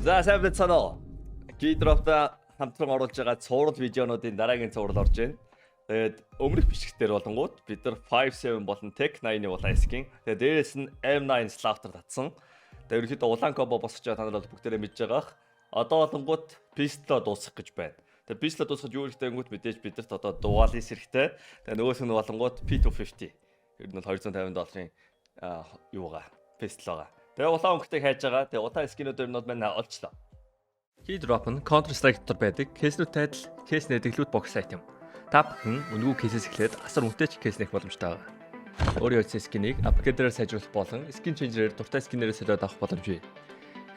За сайн байцгаана уу. G-Drop-та хамтран оруулж байгаа цуврал видеонуудын дараагийн цуврал орж байна. Тэгээд өмнөх бичлэгтэр болонгууд бид нар 5.7 болон Tech 9-ы улаан-эсгийн. Тэгээд дээрээс нь M9 Slaughter татсан. Тэгээд ерөөхдөө улаан комбо босч байгаа та нар бол бүгдээрээ мэдж байгаах. Одоо болонгууд пистолоо дуусгах гэж байна. Тэгээд пистолоо дуусгаж юу хэрэгтэй гэнгүүт мэдээж бидэрт одоо дуалис хэрэгтэй. Тэгээд нөгөөс нь болонгууд P250. Ер нь бол $250-ын юугаа пистолоо. Тэгээ улаан өнгөтэй хайж байгаа. Тэгээ улаан скинүүдээр нь маань олчлоо. G-Drop нь Counter Strike дотор байдаг кейснүүдтэй адил кейс нэдэглүүд бокс айтем. Та бүхэн үнэгүй кейсээс эхлээд асар үнэтэй кейс нэх боломжтой байгаа. Өөрийн үеийн скинийг апгрейдерээр сайжруулах болон скин ченжерээр дуртай скинээрээ солиод авах боломжтой.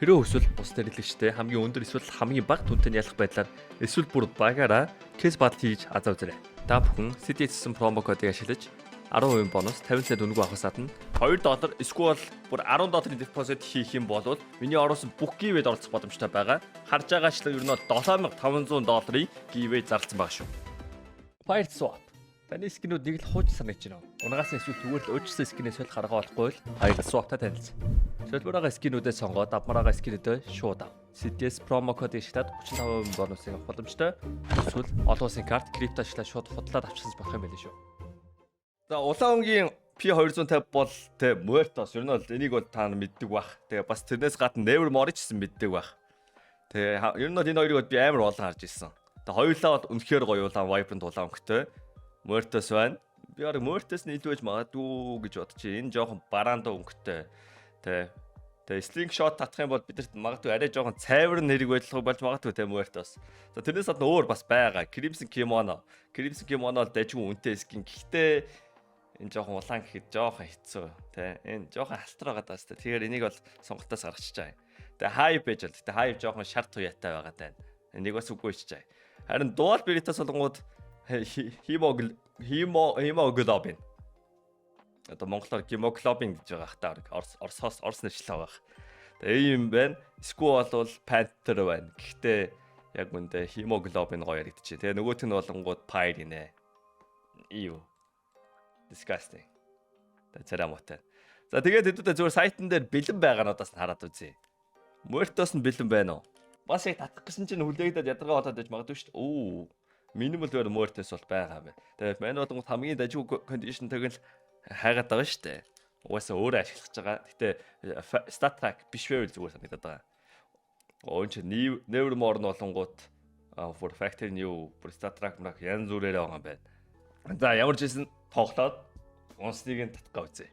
Хэрвээ эсвэл бус нэрлэгчтэй хамгийн өндөр эсвэл хамгийн бага түнтэй ялах байдлаар эсвэл бүр багаараа кейс батл хийж азаа үзээрэй. Та бүхэн CDS-сэн промо кодыг ашиглаж 10% бонус 50 цент үнэгүй авахаас гадна $2 эсвэл бүр $10 депозит хийх юм бол миний оруулсан бүх гивэд оролцох боломжтой байгаа. Харж байгаачлан ер нь бол $7500-ийн гивэ зарласан байгаа шүү. Fire Swap. Таны скинүүд нэг л хууч санаж байна. Унагаас эсвэл зүгээр л өөрчлөсөн скинээс бол гаргаа болохгүй л Fire Swap-та танилцсан. Солбороо скинүүдээ сонгоод авмараа скинүүдээ шууд ав. CDS промо кодыг ашиглаад 35% бонусыг авах боломжтой. Эсвэл олон улсын карт крипто ашиглаад шууд худлаад авчихсан болох юм байл шүү. За улаан өнгийн P250 бол тэ Muertos ер нь бол энийг бол та мэддэг бах. Тэгээ бас тэрнээс гадна Nevermore ч гэсэн мэддэг бах. Тэгээ ер нь бол энэ хоёрыг би амар олон харж ирсэн. Тэгээ хоёулаа бол үнэхээр гоё улаан Vibrant улаан өнгөтэй Muertos байна. Би яг Muertos-ны илүү байж магадгүй гэж бодчих. Энэ жоохон бараанда өнгөтэй. Тэгээ slingshot татах юм бол бидэрт магадгүй арай жоохон цайвар нэрийг байлгах болж магадгүй тэ Muertos. За тэрнээс гадна өөр бас байгаа. Crimson Kimono. Crimson Kimono бол дайггүй үнэтэй скин. Гэхдээ энэ жоохон улаан гэхэд жоохон хэцүү тий. Энэ жоохон халтар байгаа даа. Тэгэхээр энийг бол сонголтоос гаргачих чаа. Тэгээ хайп байж бол. Тэгээ хайп жоохон шарт туяатай байгаа даа. Энийг бас үгүй чаа. Харин дуал биритас болгоод hemoglobin. Одоо монголоор hemoglobin гэж байгаа хта. Орс нэршлээ байгаа. Тэгээ ийм байна. Скүү бол panther байна. Гэхдээ яг үндэ hemoglobin гоё яригдчихэ. Тэгээ нөгөөх нь болонгууд pyre гинэ. Ив disgusting. Тэцэрамотай. За тэгээд хэдүүдээ зүгээр сайтн дээр бэлэн байгаануудаас нь хараад үзье. Muertos нь бэлэн байна уу? Бас яг татах гэсэн чинь хүлээгдээд ядаргаа болоод байж магадгүй шүү дээ. Оо. Minimal дээр Muertos бол байгаа юм байна. Тэгээд мань болонгууд хамгийн дажгүй condition тэгэл хайгаад байгаа шүү дээ. Угаасаа өөрөө ашиглаж байгаа. Гэтэ stat track биш байвал зүгээр санагдаад байгаа. Оон чи Nevermore нь болонгууд for factory new stat track мрах янз бүрээр байгаа юм байна. За ямар ч хэсэн тоглоод унсныг нь татгаа үзье.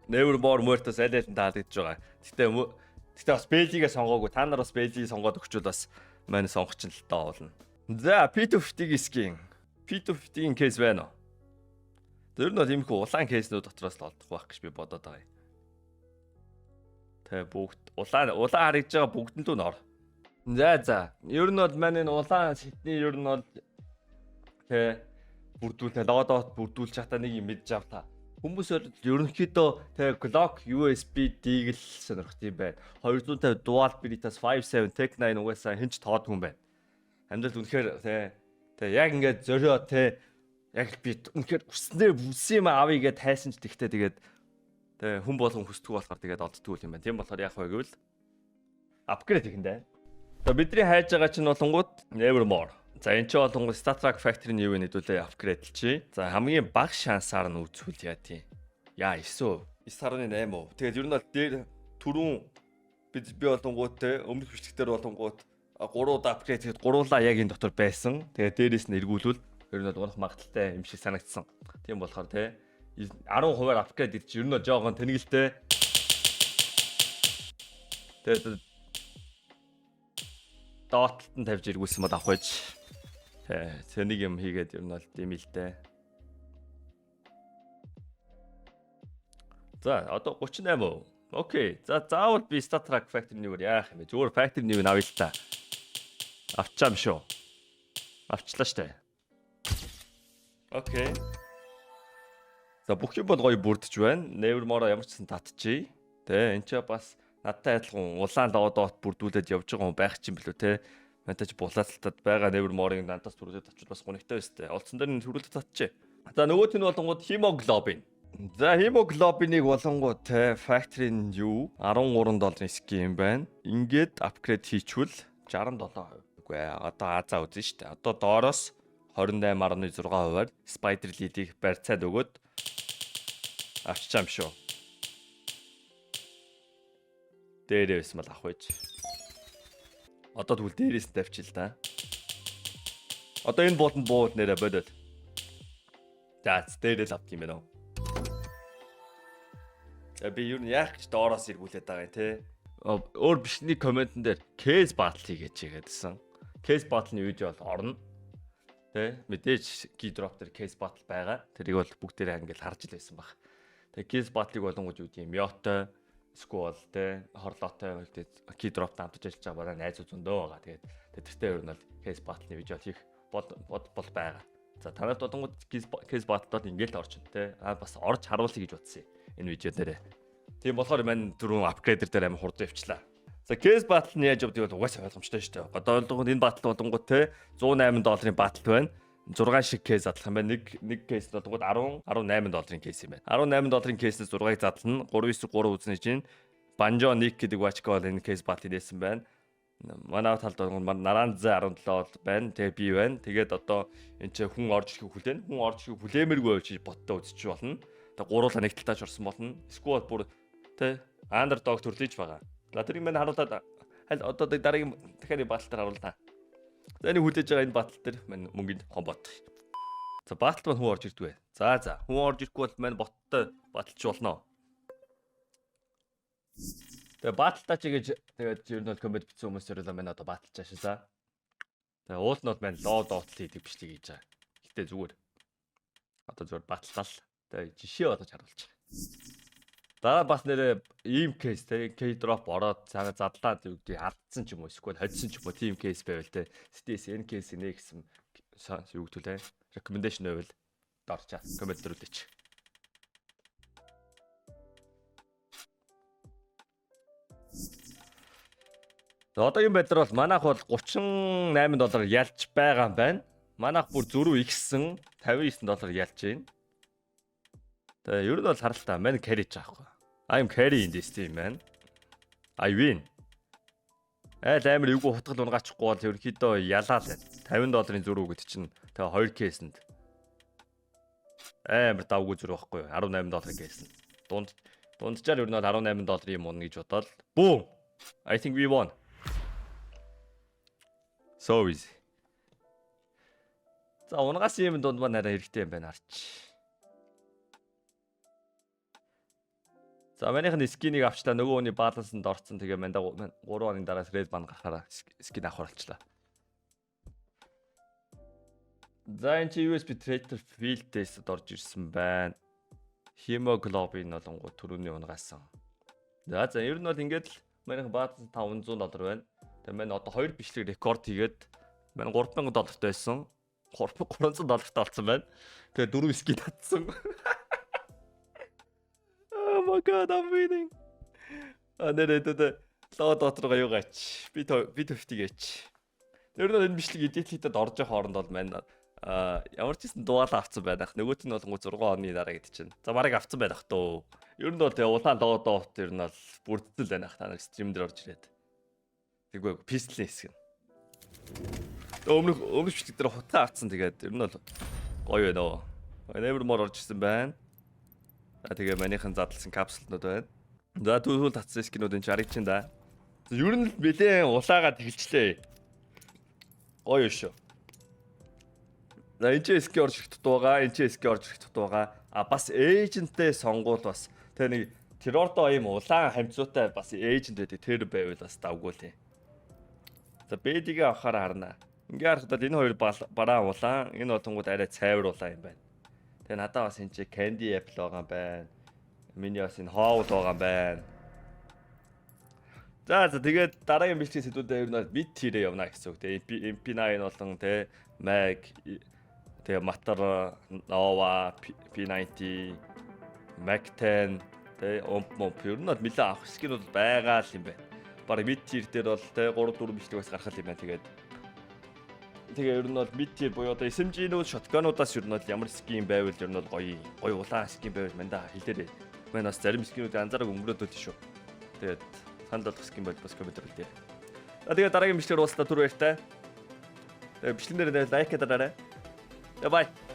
Nevermore Muertos аль аль нь таалагдж байгаа. Гэтэ бас Bell-ийг сонгоогүй. Та нар бас Bell-ийг сонгоод өгчвөл бас маань сонгоч л таа болно. За P250-ийн скин. P250-ийн кейс байна уу? Тэр нь бол иймэрхүү улаан кейснүүд дотроос л олдох байх гэж би бодоод байгаа юм. Тэ бүгд улаан харагдж байгаа бүгдэнд нь ор. За. Ер нь бол маань энэ улаан сэтний ер нь бол тэ бүрдүүлнэ лодот бүрдүүлж чата нэг юм мэдж авлаа. Хүмүүсээр ерөнхийдөө тэ Glock USB-ийг л сонирхт юм байна. 250 Dual Veritas 57 Tech 9 угаасаа хинч тоод хүн байна. Амьдрал үнэхээр тэ яг ингээд зөриөө тэ яг би үнэхээр хүснээр бүсэн юм авъя гэд тайсан ч тэгтээ тэгээд тэ хүн болгон хүсдэг болохоор тэгээд олддгүй юм байна. Тийм болохоор яг вэ гэвэл апгрейд хийх. За бидний хайж байгаа чинь болонгууд Nevermore. За энэ ч болонгууд Star Trek Factory-ний юу нэдүүлээ апгрейдлчи. За хамгийн бага шансаар нь үзвэл яа тийм. Яа 9.8. Тэгээд ер нь бол дээр түрүүн би болонгууд те өмнөх бичлэгтэр болонгууд 3 удаа апгрейд хийхэд гуруулаа яг энэ дотор байсан. Тэгээд дээрээс нь эргүүлвэл ер нь бол унах магадaltaй юм шиг санагдсан. Тийм болохоор те 10% апгрейд ирчих ер нь жоохон тэнэгэлтэй. Тэгээд доотлолтод тавьж эргүүлсэн бол авах байж. Тэнийг юм хийгээд ер нь бол димэлтэй. За одоо 38. Окей. За заавал би Star Trek Factory-ийг яах юм бэ? Зүгээр Factory-ийг авъя л та. Авчаа юм шүү. Авчлаа штэ. Окей. За бүх юм бол гоё бүрдэж байна. Nevermore ямар ч сан татчихъя. Тэ энэ ч бас надтай адилхан улаан лодот бүрдүүлээд явж байгаа хүн байх чинь билүү те. Мантаж булаалтад байгаа Nevermore-ыг надаас түрүүлээд авчвал бас гонигтай байстай. Олцсон дээр нь түрүүлээд татчихъя. За нөгөөт нь болонгууд hemoglobin. За hemoglobin-ыг болонгоо те factory нь юу? $13 ским байна. Ингээд апгрейд хийчихвэл 67%. Үгүй ээ, одоо Азаа үзэн штэ. Одоо доороос 28.6%-аар Spider Lead-ийг барьцаад өгөөд авчичаам шүү. Дээрээс мал авах байж. Одоо тэгвэл дээрээс нь тавьчих л да. Одоо энэ бууланд бууд нэрэ бодоод. За дээрээс авт юм байна уу? За би юу яах гэж доороос эргүүлээд байгаа юм те. Өөр бичний комментэн дээр case battle хийгээч гэдсэн. Case battle-ны видео бол орно. Тэ мэдээж keydrop дээр case battle байгаа. Тэрийг бол бүгдээрээ ингээл харж л байсан баг. Тэгээ case battle-ыг болонгож юу юм Myoto Squall те хорлоотой keydrop дамтаж ажиллаж байгаа бараа найзууд зөндөө байгаа. Тэгээд тэртээ ер нь бол case battle-ны видео хийх бол байгаа. За танад бодонгууд case battle-д ингээл орчин те. Бас орж харуулъя гэж бодсон юм. Энэ видео дээр. Тийм болохоор маань түрүүн апгрейдер дээр амар хурдан явчлаа. За case battle нь яаж явдаг бол угаасаа ойлгомжтой шүү дээ. Одоо ойлгох энэ battle болонгууд те $108 battle байна. 6 шиг case задлах юм байна. Нэг case болонгууд $18 case юм байна. $18 case-с 6-ыг задлана. 3-9-3 үзнэ чинь Banjo Nick гэдэг watchko бол энэ case battle нээсэн байна. Манай талд болгоно Naranza 17 бол байна. Тэгээ би байна. Тэгээд одоо энэ ч хүн орж ирэхийг хүлээн. Хүн орж ирэхийг хүлээмээргүй байж боттой үзчих болно. Тэгээ гуруула нэг талтаач орсон болно. Squad бүр тэ underdog төрлөж байгаа. За тэрийг мань харуулаад одоо дараагийн дахиад батал дээр харуулнаа. За энэ хүлээж байгаа энэ батал дээр мань мөнгөнд хон бот. За баталд мань хүн орж ирдэг вэ? За хүн орж ирэхгүй бол мань боттой баталч болно. Тэгээ баталтаа чи гэж тэгээд ер нь бол коммент бичсэн хүмүүс ерөөсөө мань одоо баталж ашиглаа. Тэгээ уул нь бол мань лоо доотлол хийдэг бичлэг хийж байгаа. Гэтэ зүгээр. Одоо зүгээр баталтал. Тэгээ жишээ бодож харуулж байгаа. Дараа бас нэрээ ийм кейс те keydrop ороод цаага задлаа гэдэг алдсан ч юм уу эсвэл хоцсон ч юм уу тийм кейс байвал те стейс энэ кейс нэ гэсэн юу гэдүүлээ recommendation байвал дорчаа коммент дөрүүлээч. Одоо юм байдлаар бол манайх бол $38 ялж байгаа юм байна. Манайх бүр зөрүү ихсэн $59 ялж байна. Тэгээ ер нь бол харалтаа мань carry-ч аахгүй. I'm carry in this team man. I win. Амар эвгүй хутгал унгаачихгүй бол ерөнхийдөө ялаа л $50 зөрүү гэдэг чинь тэгээ 2 кейсэнд амар давгүй зөрүү байхгүй юу? $18 кейсэн. Дунджаар ер нь бол $18 юм уу гэж бодоод boom. I think we won. So easy. За унгаас юм дунд маань арай хэрэгтэй юм байна харч. За манийхны скинийг авчлаа нөгөө хүний балансанд орцсон тэгээ манда 3 оны дараа red band гарахаараа скин авах болчлаа. За энэ чи USB tracer field test-д орж ирсэн байна. Hemoglobin болонгоо төрөний унгаасан. За ер нь бол ингээд л манайх баланс $500 байна. Тэгээ мань одоо 2 бичлэг рекорд хийгээд мань $3000 байсан. $300 талцсан байна. Тэгээ 4 скин татсан. Oh my god, I'm winning. Нэрээд лоо доторгоо юу гаач. Би 50 гээч. Тэр нь энэ бичлэг эдитлийдэд орж явах хооронд бол маань ямар ч гэсэн дугаал авцсан байх. Нөгөөт нь бол 6 оны дараа гэдэг чинь. За барыг авцсан байх тоо. Ер нь бол тэгээ улаан лоо доот ер нь бол бүрдэл байна. Та нар стрим дээр орж ирээд. Тэгвэл пистлийн хэсэг нь. Өмнөх бичлэг дээр хутаа авцсан тэгээд ер нь бол гоё байна. Nevermore орж ирсэн байна. Тэгээ манийхан задлсан капсулнууд байна. За түүхүүл татсан скинүүд энэ харагч чинь да. Ер нь нэлээд улаагаад тэгэлжлээ. Гоё шүү. За энэ ч скин орж ирэх тутуугаа, энэ ч скин орж ирэх тутуугаа. Бас эйженттэй сонгуул бас. Тэгээ нэг террордоо юм улаан хамцуутай бас эйжент байдаг. Тэр байвал бас давгүй л юм. За бэдигээ авахаар харна. Ингээ харахад энэ хоёр бараа улаан, энэ болонгууд арай цайвар улаан юм байна. Тэгээ надад бас энэ чи candy apple байгаа юм байна. Миний бас энэ хоол байгаа юм байна. За тэгээд дараагийн бичлэгийн сэдвүүдээ ер нь mid tier явна гэсэн үг. Тэгээ MP9 болон тэ Mag тэгээ Matter Nova P90 Mac 10 тэ Omp ер нь нэлээд авах скин бол байгаа л юм байна. Бараг mid tier дээр бол тэ 3 4 бичлэг бас гаргах юм байна. Тэгээд Тэгээ ер нь бол mid tier буюу одоо SMG-нүүд shotgun-уудаас ер нь бол ямар скин байвал ер нь бол гоё улаан скин байвал мандаа хэлээрэй. Мэн бас зарим скинүүд анзаараг өнгөрөөд үү шүү. Тэгээд санд болох скин бол бас коммент хэлээ. Тэгээд дараагийн бичлэгээр уулзлаа түр баяртай. Тэгээд бичлэгнээр лайк хийдээрэй. Bye.